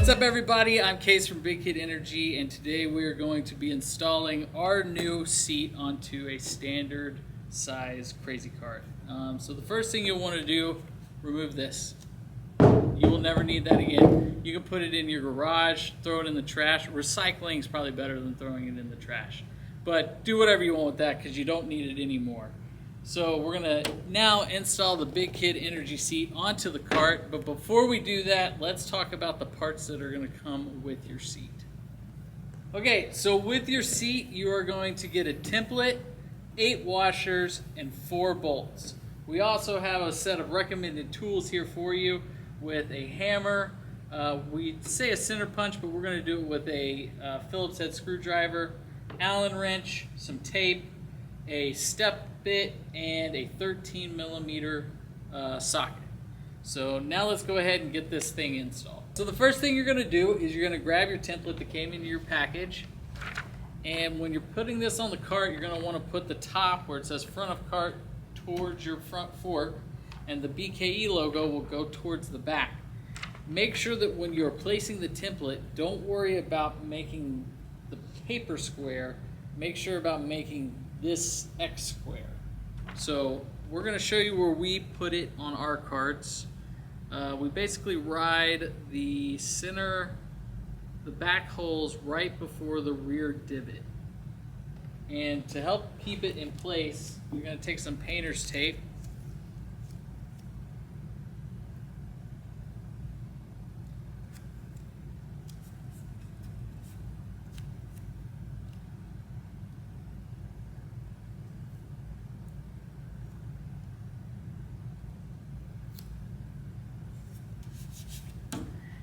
What's up everybody, I'm Case from BKE Energy, and today we are going to be installing our new seat onto a standard size crazy cart. So the first thing you'll want to do, remove this. You will never need that again. You can put it in your garage, throw it in the trash. Recycling is probably better than throwing it in the trash. But do whatever you want with that because you don't need it anymore. So we're gonna now install the BKE Energy seat onto the cart, but before we do that, let's talk about the parts that are gonna come with your seat. Okay, so with your seat, you are going to get a template, 8 washers, and 4 bolts. We also have a set of recommended tools here for you with a hammer. We say a center punch, but we're gonna do it with a Phillips head screwdriver, Allen wrench, some tape, a step bit, and a 13mm socket. So now let's go ahead and get this thing installed. So the first thing you're going to do is you're going to grab your template that came in your package, and when you're putting this on the cart, you're going to want to put the top where it says front of cart towards your front fork, and the BKE logo will go towards the back. Make sure that when you're placing the template, don't worry about making the paper square, make sure about making this X square. So we're going to show you where we put it on our carts. We basically ride the center, the back holes right before the rear divot. And to help keep it in place, you're going to take some painter's tape.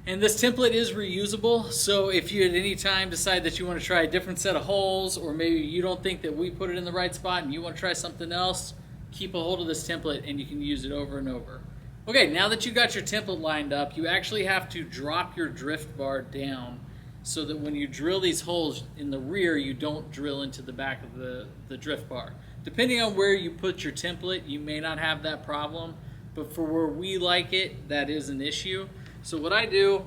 And this template is reusable, so if you at any time decide that you want to try a different set of holes, or maybe you don't think that we put it in the right spot and you want to try something else, keep a hold of this template and you can use it over and over. Okay, now that you got your template lined up, you actually have to drop your drift bar down so that when you drill these holes in the rear, you don't drill into the back of the drift bar. Depending on where you put your template, you may not have that problem, but for where we like it, that is an issue. So what I do,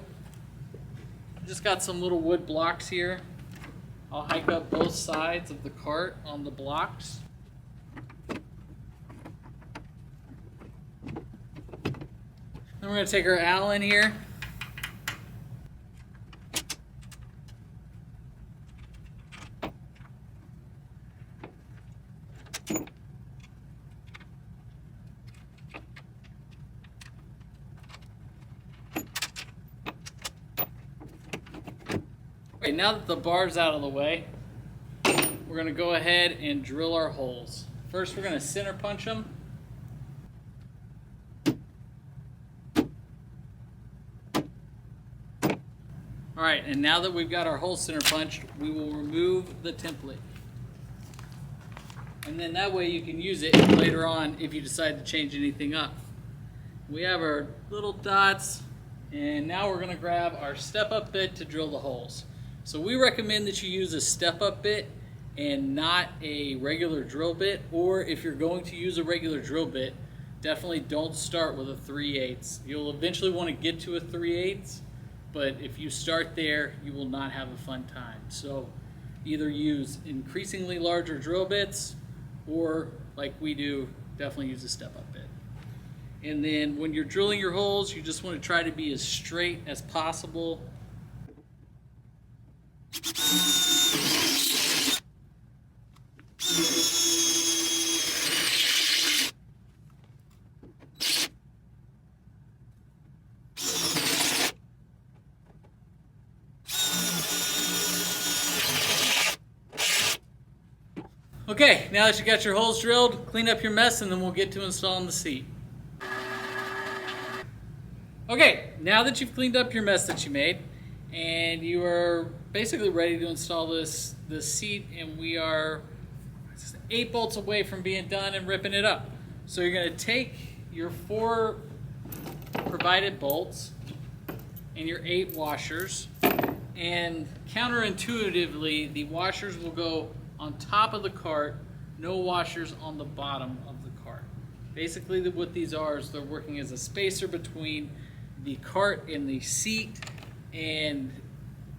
I just got some little wood blocks here. I'll hike up both sides of the cart on the blocks. Then we're going to take our Allen here. Okay, now that the bar's out of the way, we're going to go ahead and drill our holes. First, we're going to center punch them. Alright, and now that we've got our holes center punched, we will remove the template. And then that way you can use it later on if you decide to change anything up. We have our little dots, and now we're going to grab our step-up bit to drill the holes. So we recommend that you use a step-up bit and not a regular drill bit, or if you're going to use a regular drill bit, definitely don't start with a 3/8. You'll eventually want to get to a 3/8, but if you start there, you will not have a fun time. So either use increasingly larger drill bits, or like we do, definitely use a step-up bit. And then when you're drilling your holes, you just want to try to be as straight as possible. Okay, now that you got your holes drilled, clean up your mess and then we'll get to installing the seat. Okay, now that you've cleaned up your mess that you made and you are basically ready to install this seat, and we are 8 bolts away from being done and ripping it up. So you're going to take your 4 provided bolts and your 8 washers, and counterintuitively the washers will go on top of the cart, no washers on the bottom of the cart. Basically what these are is they're working as a spacer between the cart and the seat, And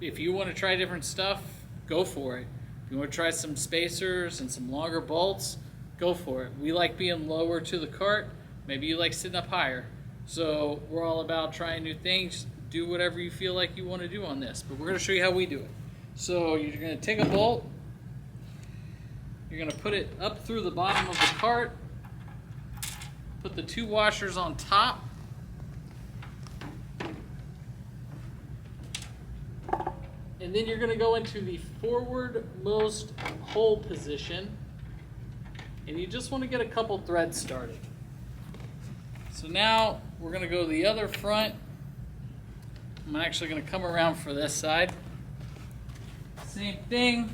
if you want to try different stuff, go for it. If you want to try some spacers and some longer bolts, go for it. We like being lower to the cart. Maybe you like sitting up higher. So we're all about trying new things. Do whatever you feel like you want to do on this. But we're going to show you how we do it. So you're going to take a bolt. You're going to put it up through the bottom of the cart. Put the 2 washers on top. And then you're going to go into the forwardmost hole position. And you just want to get a couple threads started. So now we're going to go to the other front. I'm actually going to come around for this side. Same thing.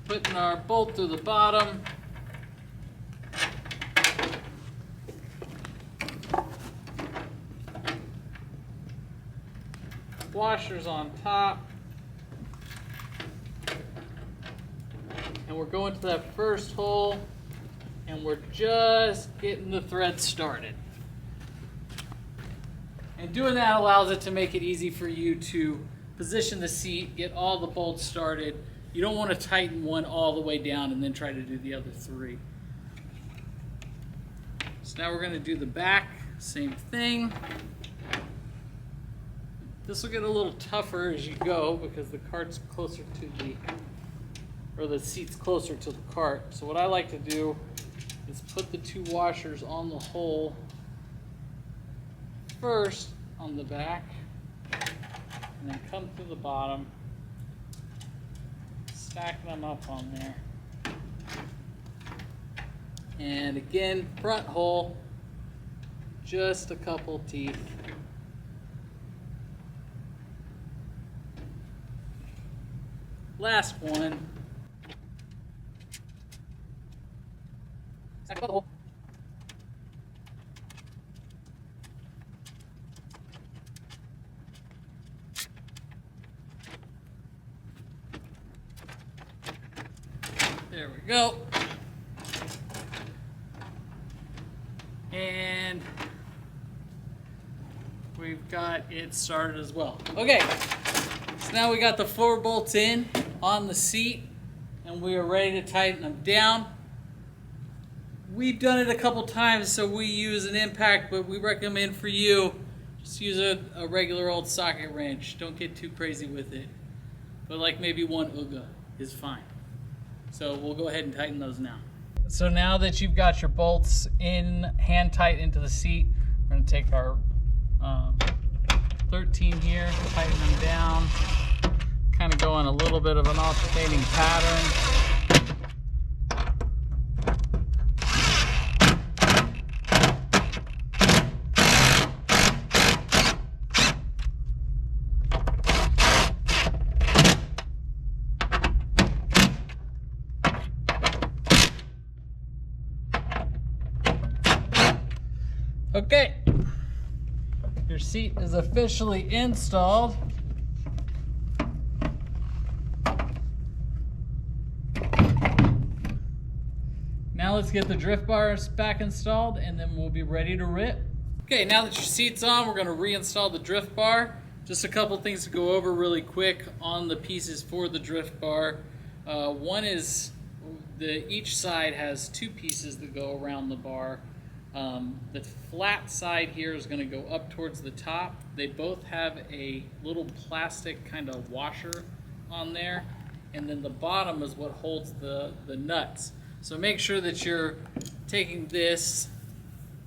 Putting our bolt through the bottom. Washers on top. And we're going to that first hole and we're just getting the thread started. And doing that allows it to make it easy for you to position the seat, get all the bolts started. You don't want to tighten one all the way down and then try to do the other 3. So now we're going to do the back, same thing. This will get a little tougher as you go because the cart's closer to the seat's closer to the cart. So what I like to do is put the 2 washers on the hole first on the back and then come through the bottom, stack them up on there. And again, front hole, just a couple teeth. Last one. There we go. And we've got it started as well. Okay, so now we got the 4 bolts in on the seat and we are ready to tighten them down. We've done it a couple times, so we use an impact, but we recommend for you just use a regular old socket wrench. Don't get too crazy with it. But like maybe 1 Uga is fine. So we'll go ahead and tighten those now. So now that you've got your bolts in hand tight into the seat, we're going to take our 13 here, tighten them down, kind of go in a little bit of an alternating pattern. Okay, your seat is officially installed. Now let's get the drift bars back installed and then we'll be ready to rip. Okay, now that your seat's on, we're going to reinstall the drift bar. Just a couple things to go over really quick on the pieces for the drift bar. One is each side has 2 pieces that go around the bar. The flat side here is going to go up towards the top. They both have a little plastic kind of washer on there, and then the bottom is what holds the nuts. So make sure that you're taking this,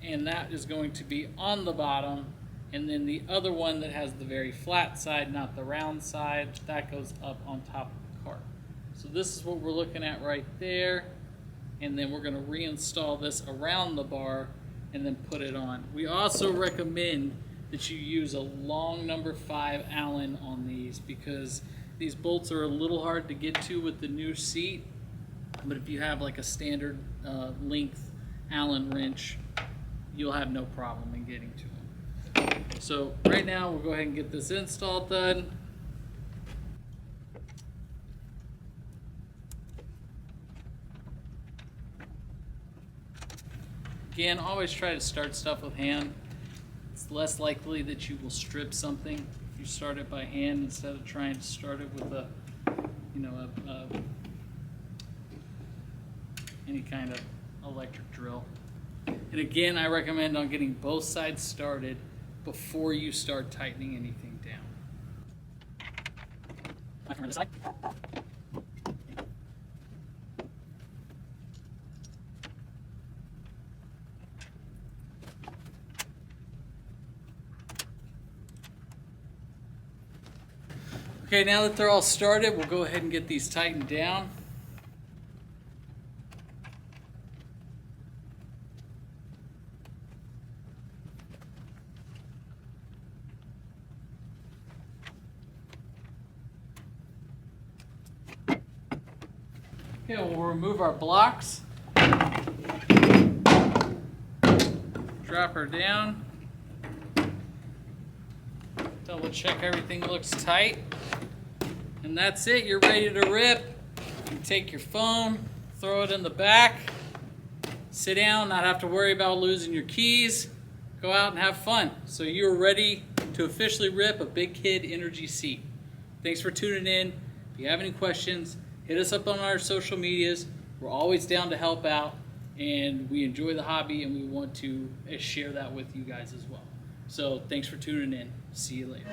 and that is going to be on the bottom, and then the other one that has the very flat side, not the round side, that goes up on top of the cart. So this is what we're looking at right there. And then we're going to reinstall this around the bar and then put it on. We also recommend that you use a long number 5 Allen on these because these bolts are a little hard to get to with the new seat, but if you have like a standard length Allen wrench, you'll have no problem in getting to them. So right now we'll go ahead and get this install done. Again, always try to start stuff with hand. It's less likely that you will strip something if you start it by hand instead of trying to start it with a, any kind of electric drill. And again, I recommend on getting both sides started before you start tightening anything down. Okay, now that they're all started, we'll go ahead and get these tightened down. Okay, we'll remove our blocks. Drop her down. Double check everything looks tight. And that's it, you're ready to rip. You take your phone, throw it in the back, sit down, not have to worry about losing your keys, go out and have fun. So you're ready to officially rip a BKE Energy seat. Thanks for tuning in. If you have any questions, hit us up on our social medias. We're always down to help out, and we enjoy the hobby, and we want to share that with you guys as well. So thanks for tuning in. See you later.